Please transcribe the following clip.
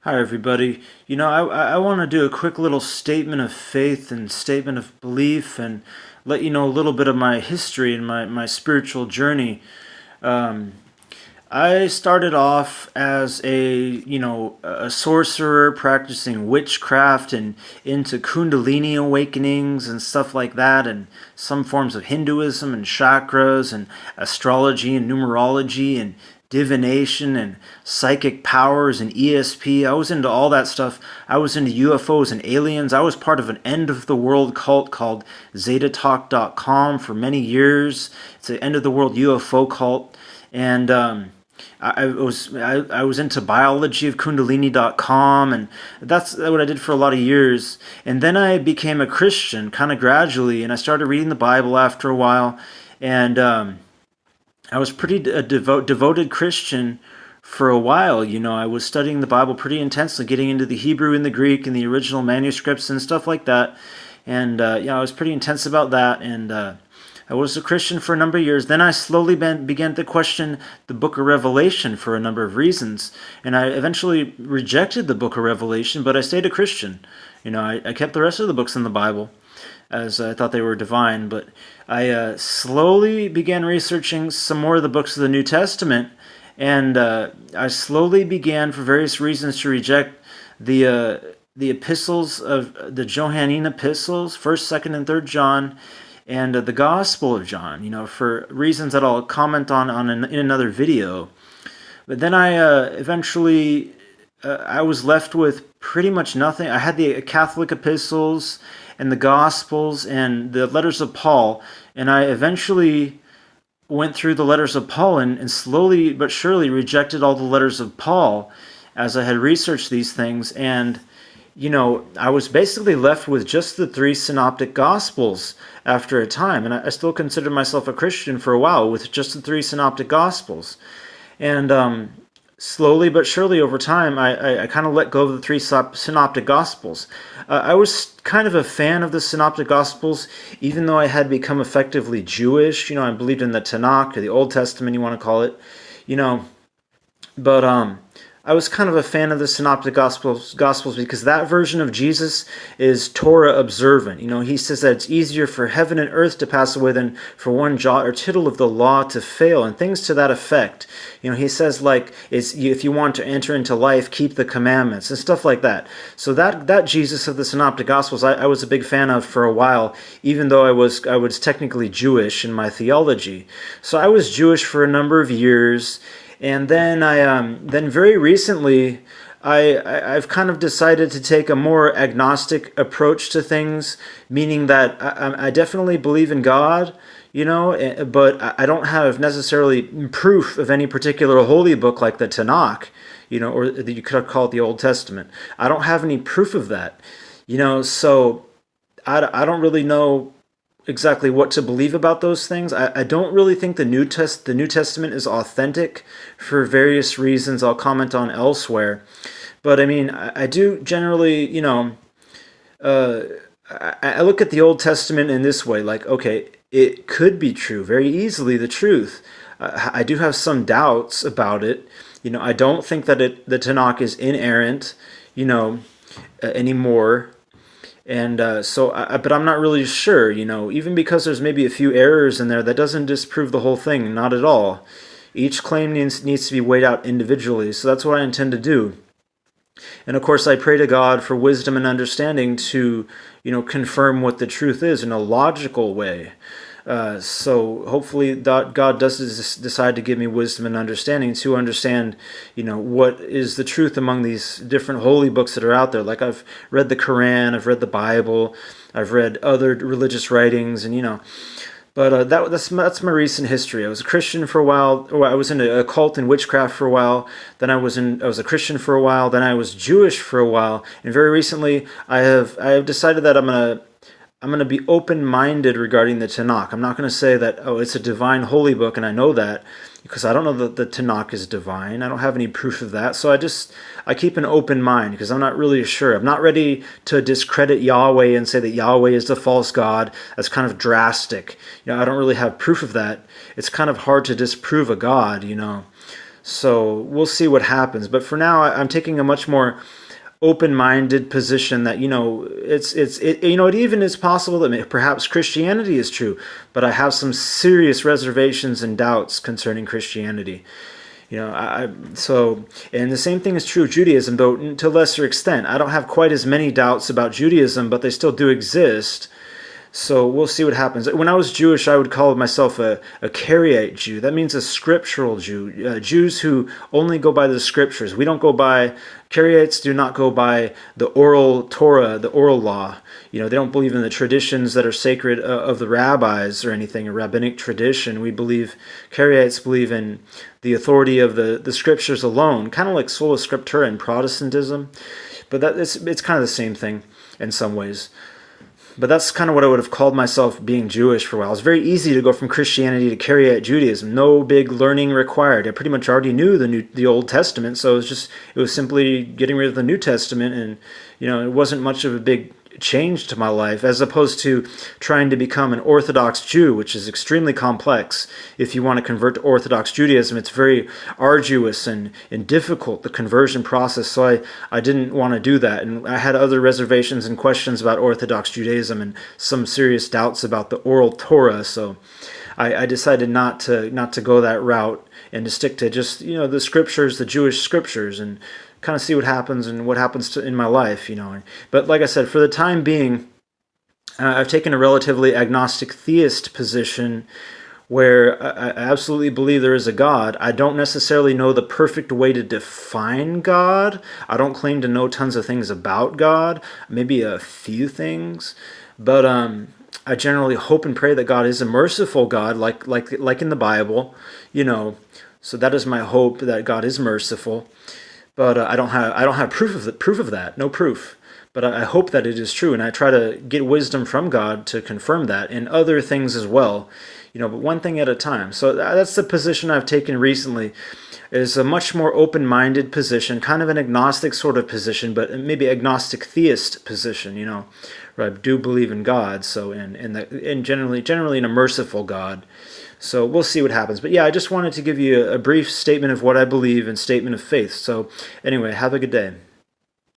Hi, everybody. I want to do a quick little statement of faith and statement of belief and let you know a little bit of my history and my spiritual journey. Um, I started off as a sorcerer practicing witchcraft and into Kundalini awakenings and stuff like that, and some forms of Hinduism and chakras and astrology and numerology and divination and psychic powers and ESP. I was into all that stuff. I was into UFOs and aliens. I was part of an end of the world cult called ZetaTalk.com for many years. It's an end of the world UFO cult. And I was into biology of Kundalini.com, and that's what I did for a lot of years. And then I became a Christian kind of gradually, and I started reading the Bible after a while. And I was pretty devoted Christian for a while. I was studying the Bible pretty intensely, getting into the Hebrew and the Greek and the original manuscripts and stuff like that. And I was pretty intense about that. And I was a Christian for a number of years. Then I slowly began to question the book of Revelation for a number of reasons. And I eventually rejected the book of Revelation, but I stayed a Christian. I kept the rest of the books in the Bible as I thought they were divine. But I slowly began researching some more of the books of the New Testament. And I slowly began, for various reasons, to reject the epistles of the Johannine epistles, 1st, 2nd, and 3rd John, and the Gospel of John, for reasons that I'll comment on in another video. But then I eventually, I was left with pretty much nothing. I had the Catholic epistles and the Gospels and the letters of Paul, and I eventually went through the letters of Paul and slowly but surely rejected all the letters of Paul as I had researched these things. And I was basically left with just the three synoptic gospels after a time. And I still considered myself a Christian for a while with just the three synoptic gospels. And slowly but surely over time, I kind of let go of the three synoptic gospels. I was kind of a fan of the synoptic gospels, even though I had become effectively Jewish. I believed in the Tanakh, or the Old Testament, you want to call it. But I was kind of a fan of the Synoptic Gospels because that version of Jesus is Torah observant. He says that it's easier for heaven and earth to pass away than for one jot or tittle of the law to fail, and things to that effect. He says, if you want to enter into life, keep the commandments and stuff like that. So that Jesus of the Synoptic Gospels, I was a big fan of for a while, even though I was technically Jewish in my theology. So I was Jewish for a number of years. And then then very recently, I've kind of decided to take a more agnostic approach to things, meaning that I definitely believe in God, but I don't have necessarily proof of any particular holy book like the Tanakh, or you could call it the Old Testament. I don't have any proof of that, so I don't really know exactly what to believe about those things. I don't really think the New Testament is authentic for various reasons I'll comment on elsewhere. But I mean, I do generally, I look at the Old Testament in this way, okay, it could be true, very easily the truth. I do have some doubts about it. I don't think that the Tanakh is inerrant, anymore. And but I'm not really sure, even because there's maybe a few errors in there, that doesn't disprove the whole thing, not at all. Each claim needs to be weighed out individually, so that's what I intend to do. And of course, I pray to God for wisdom and understanding to, confirm what the truth is in a logical way. So hopefully God does decide to give me wisdom and understanding to understand, what is the truth among these different holy books that are out there. Like I've read the Quran, I've read the Bible, I've read other religious writings, and but that's my recent history. I was a Christian for a while, or I was in a cult and witchcraft for a while. Then I was a Christian for a while. Then I was Jewish for a while, and very recently I have decided that I'm gonna be open-minded regarding the Tanakh. I'm not going to say that, it's a divine holy book, and I know that, because I don't know that the Tanakh is divine. I don't have any proof of that. So I keep an open mind, because I'm not really sure. I'm not ready to discredit Yahweh and say that Yahweh is the false God. That's kind of drastic. I don't really have proof of that. It's kind of hard to disprove a God, So we'll see what happens. But for now, I'm taking a much more open-minded position that it even is possible that perhaps Christianity is true, but I have some serious reservations and doubts concerning Christianity. And the same thing is true of Judaism, though to a lesser extent. I don't have quite as many doubts about Judaism, but they still do exist. So we'll see what happens. When I was Jewish, I would call myself a Karaite Jew. That means a scriptural Jew. Jews who only go by the scriptures. We don't go by, Karaites do not go by the oral Torah, the oral law. They don't believe in the traditions that are sacred of the rabbis or anything, a rabbinic tradition. Karaites believe in the authority of the scriptures alone, kind of like sola scriptura in Protestantism. But it's kind of the same thing in some ways. But that's kind of what I would have called myself being Jewish for a while. It was very easy to go from Christianity to Karaite Judaism. No big learning required. I pretty much already knew the Old Testament, so it was simply getting rid of the New Testament, and it wasn't much of a big change to my life, as opposed to trying to become an Orthodox Jew, which is extremely complex. If you want to convert to Orthodox Judaism, it's very arduous and difficult, the conversion process, so I didn't want to do that, and I had other reservations and questions about Orthodox Judaism and some serious doubts about the oral Torah, so I decided not to go that route and to stick to just the scriptures, the Jewish scriptures, and kind of see what happens and what happens in my life, But like I said, for the time being, I've taken a relatively agnostic theist position where I absolutely believe there is a God. I don't necessarily know the perfect way to define God. I don't claim to know tons of things about God, maybe a few things, but I generally hope and pray that God is a merciful God, like in the Bible, So that is my hope, that God is merciful. But I don't have proof of that. No proof. But I hope that it is true, and I try to get wisdom from God to confirm that, and other things as well. But one thing at a time. So that's the position I've taken recently. Is a much more open-minded position, kind of an agnostic sort of position, but maybe agnostic theist position. Where I do believe in God. So and generally in a merciful God. So we'll see what happens. But yeah, I just wanted to give you a brief statement of what I believe and statement of faith. So anyway, have a good day.